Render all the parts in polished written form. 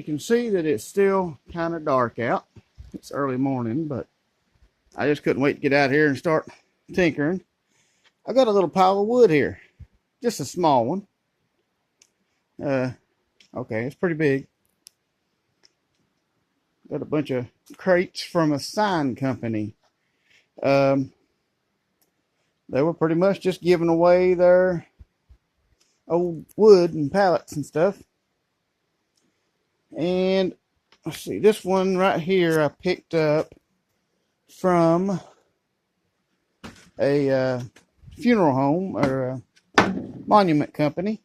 you can see that it's still kind of dark out. It's early morning, but I just couldn't wait to get out here and start tinkering. I got a little pile of wood here, just a small one. Okay, it's pretty big. Got a bunch of crates from a sign company. They were pretty much just giving away their old wood and pallets and stuff. And let's see, this one right here I picked up from a funeral home or a monument company.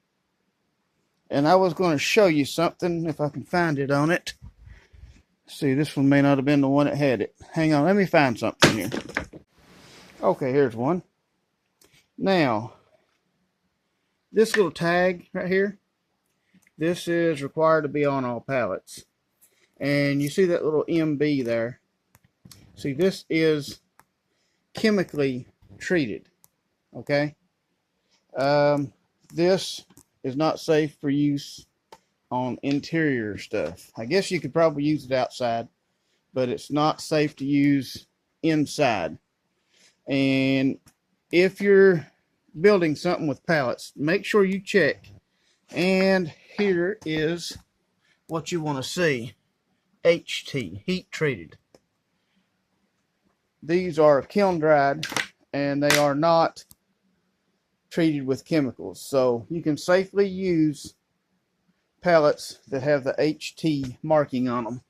And I was going to show you something if I can find it on it. See, this one may not have been the one that had it. Hang on, let me find something here. Okay, here's one. Now, this little tag right here, this is required to be on all pallets. And you see that little MB there. See, this is chemically treated. Okay? This is not safe for use on interior stuff. I guess you could probably use it outside, but it's not safe to use inside. And if you're building something with pallets, make sure you check. And here is what you want to see. HT, heat treated. These are kiln dried and they are not treated with chemicals. So you can safely use pallets that have the HT marking on them.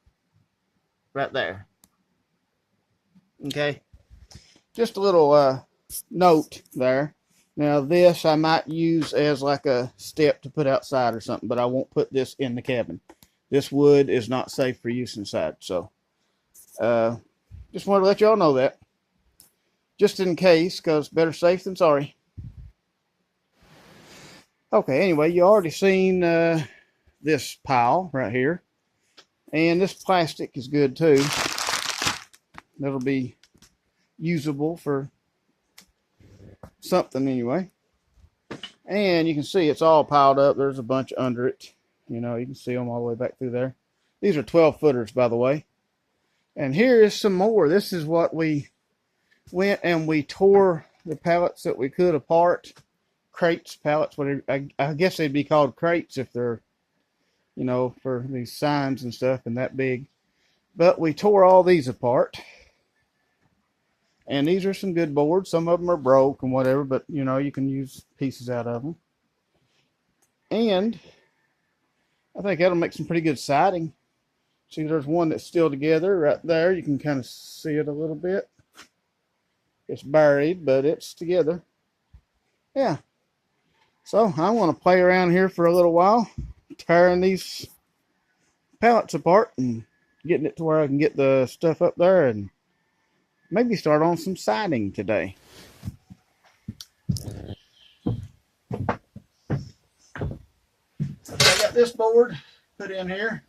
Right there. Okay. Just a little note there. Now this I might use as like a step to put outside or something, but I won't put this in the cabin. This wood is not safe for use inside. So just wanted to let y'all know that. Just in case, because better safe than sorry. Okay, anyway, you already seen this pile right here. And this plastic is good too. That'll be usable for something anyway. And you can see it's all piled up. There's a bunch under it. You know, you can see them all the way back through there. These are 12 footers, by the way. And here is some more. This is what we went and we tore the pallets that we could apart. Crates, pallets, whatever. I guess they'd be called crates if they're, you know, for these signs and stuff and that big. But we tore all these apart. And these are some good boards. Some of them are broke and whatever, but, you know, you can use pieces out of them. And I think that'll make some pretty good siding. See, there's one that's still together right there. You can kind of see it a little bit. It's buried, but it's together. Yeah. So I want to play around here for a little while, tearing these pallets apart and getting it to where I can get the stuff up there and maybe start on some siding today. Okay, I got this board put in here.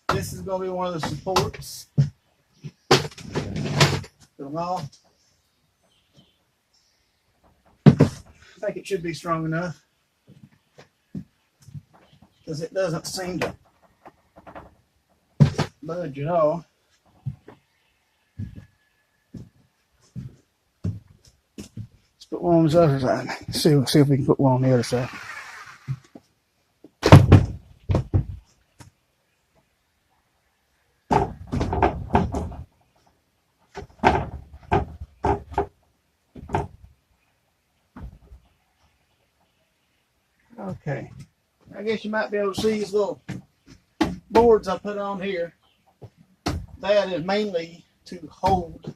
This is going to be one of the supports for the loft. I think it should be strong enough because it doesn't seem to budge at all. Let's put one on this other side. See if we can put one on the other side. Okay, I guess you might be able to see these little boards I put on here. That is mainly to hold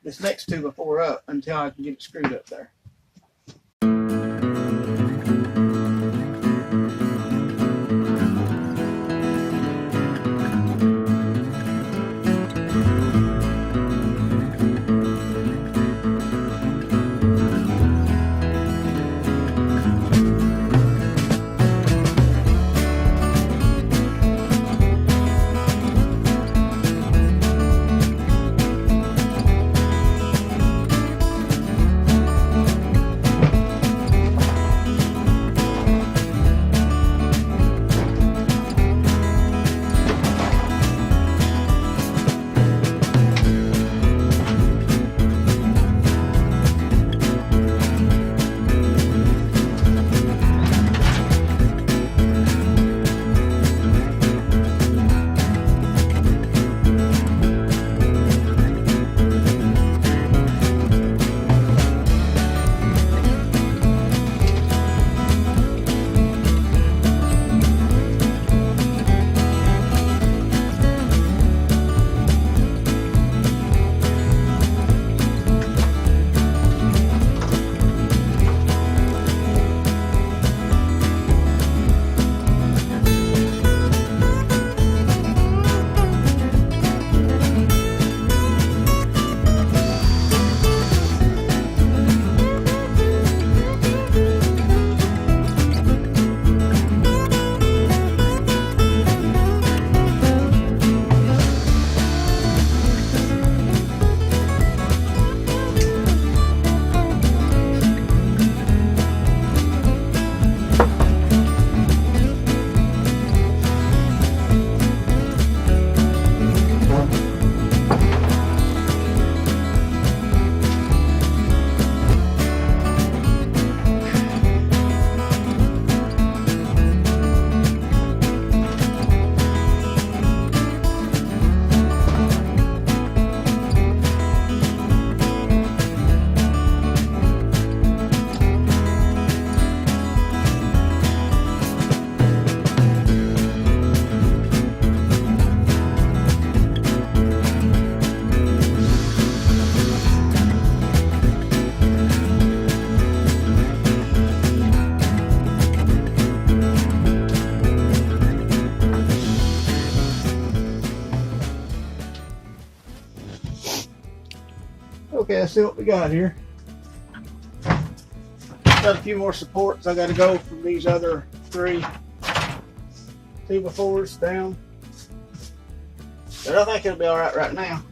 this next 2x4 up until I can get it screwed up there. Okay, let's see what we got here. Got a few more supports I got to go from these other 3 2x4s down. But I think it'll be alright right now.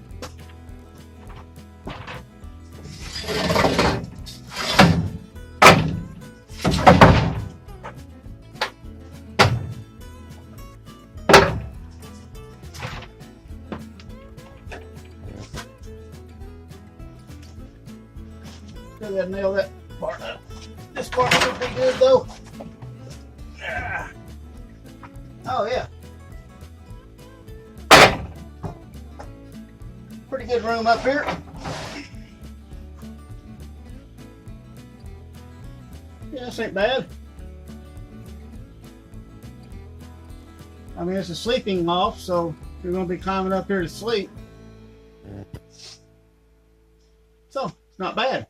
Still gotta nail that part up. This part should be good though. Oh yeah. Pretty good room up here. Yeah, this ain't bad. I mean, it's a sleeping loft, so you're going to be climbing up here to sleep. So, it's not bad.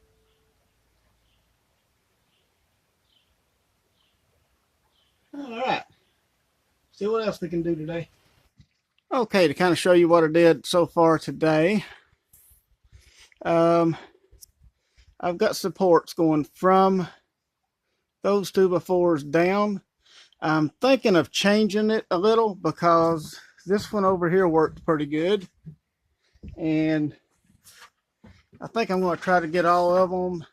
Alright. See what else we can do today. Okay, to kind of show you what I did so far today. I've got supports going from those 2x4s down. I'm thinking of changing it a little because this one over here worked pretty good. And I think I'm going to try to get all of them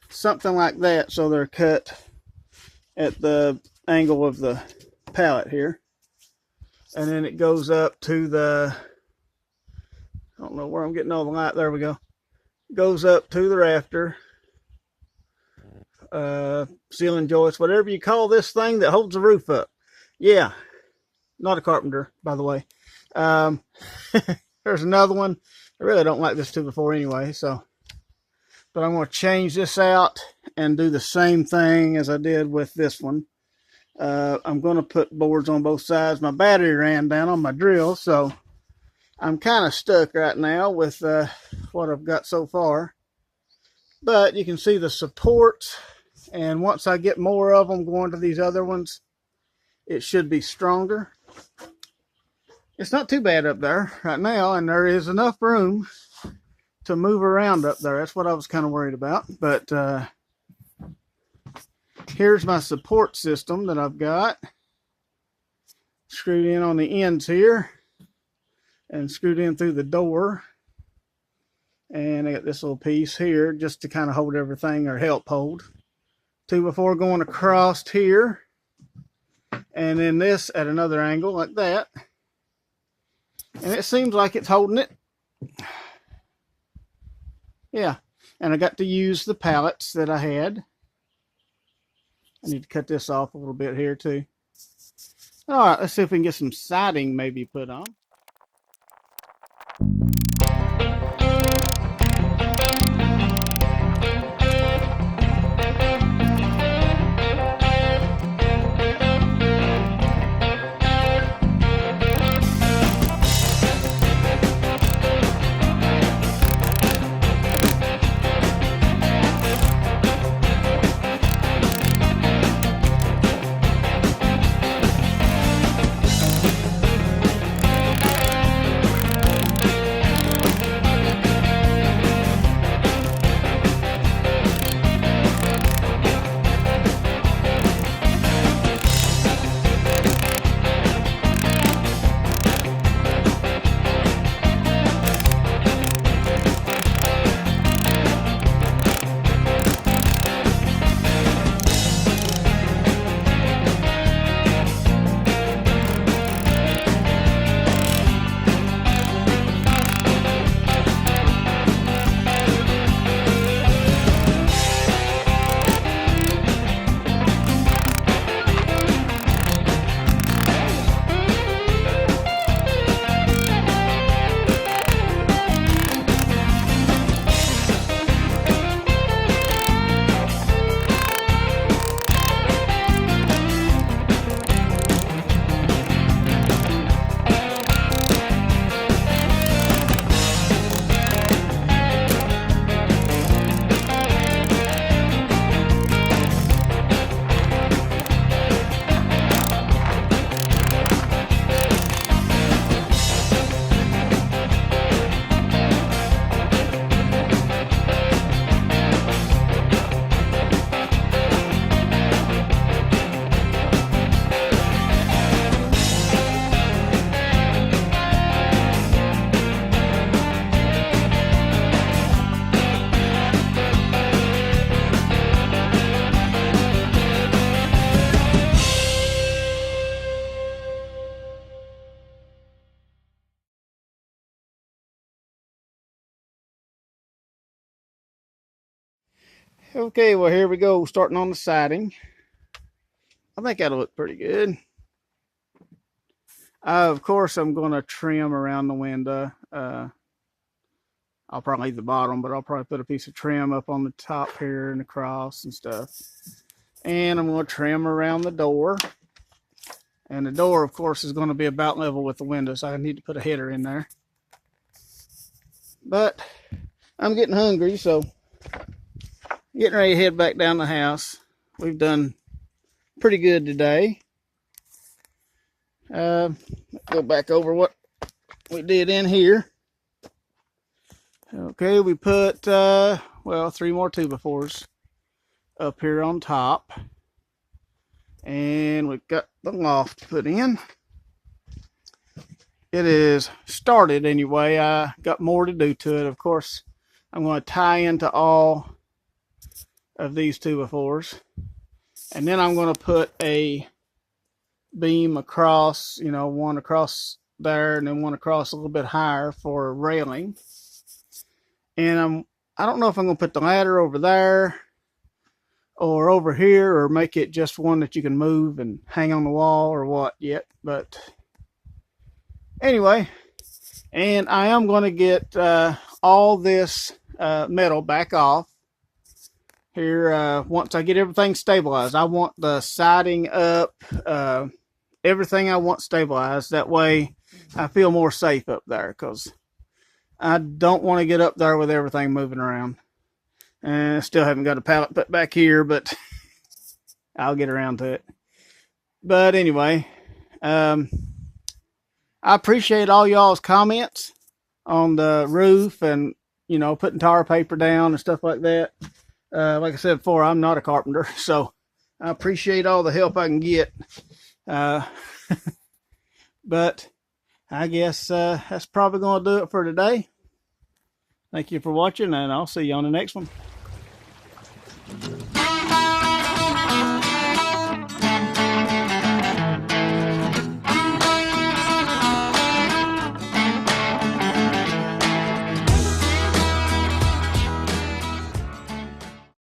something like that so they're cut at the angle of the pallet here. And then it goes up to the, I don't know where I'm getting all the light, there we go. Goes up to the rafter. Ceiling joist, whatever you call this thing that holds the roof up. Yeah, not a carpenter, by the way. There's another one. I really don't like this 2x4 anyway, so. But I'm going to change this out and do the same thing as I did with this one. I'm going to put boards on both sides. My battery ran down on my drill, so I'm kind of stuck right now with what I've got so far. But you can see the supports, and once I get more of them going to these other ones, it should be stronger. It's not too bad up there right now, and there is enough room to move around up there. That's what I was kind of worried about. But here's my support system that I've got screwed in on the ends here and screwed in through the door. And I got this little piece here just to kind of hold everything or help hold. 2x4 going across here. And then this at another angle like that. And it seems like it's holding it. Yeah. And I got to use the pallets that I had. I need to cut this off a little bit here too. Alright, let's see if we can get some siding maybe put on. Okay, well, here we go, starting on the siding. I think that'll look pretty good. Of course, I'm going to trim around the window. I'll probably leave the bottom, but I'll probably put a piece of trim up on the top here and across and stuff. And I'm going to trim around the door. And the door, of course, is going to be about level with the window, so I need to put a header in there. But I'm getting hungry, so getting ready to head back down the house. We've done pretty good today. Go back over what we did in here. Okay, we put, well, 3 more 2x4s up here on top. And we've got the loft put in. It is started anyway. I got more to do to it. Of course, I'm going to tie into all of these 2x4s. And then I'm going to put a beam across, you know, one across there and then one across a little bit higher for a railing. And I don't know if I'm going to put the ladder over there or over here or make it just one that you can move and hang on the wall or what yet. But anyway, and I am going to get all this metal back off here once I get everything stabilized. I want the siding up, everything I want stabilized. That way I feel more safe up there, because I don't want to get up there with everything moving around. And I still haven't got a pallet put back here, but I'll get around to it. But anyway, I appreciate all y'all's comments on the roof and, you know, putting tar paper down and stuff like that. Like I said before, I'm not a carpenter, so I appreciate all the help I can get. But I guess that's probably going to do it for today. Thank you for watching, and I'll see you on the next one.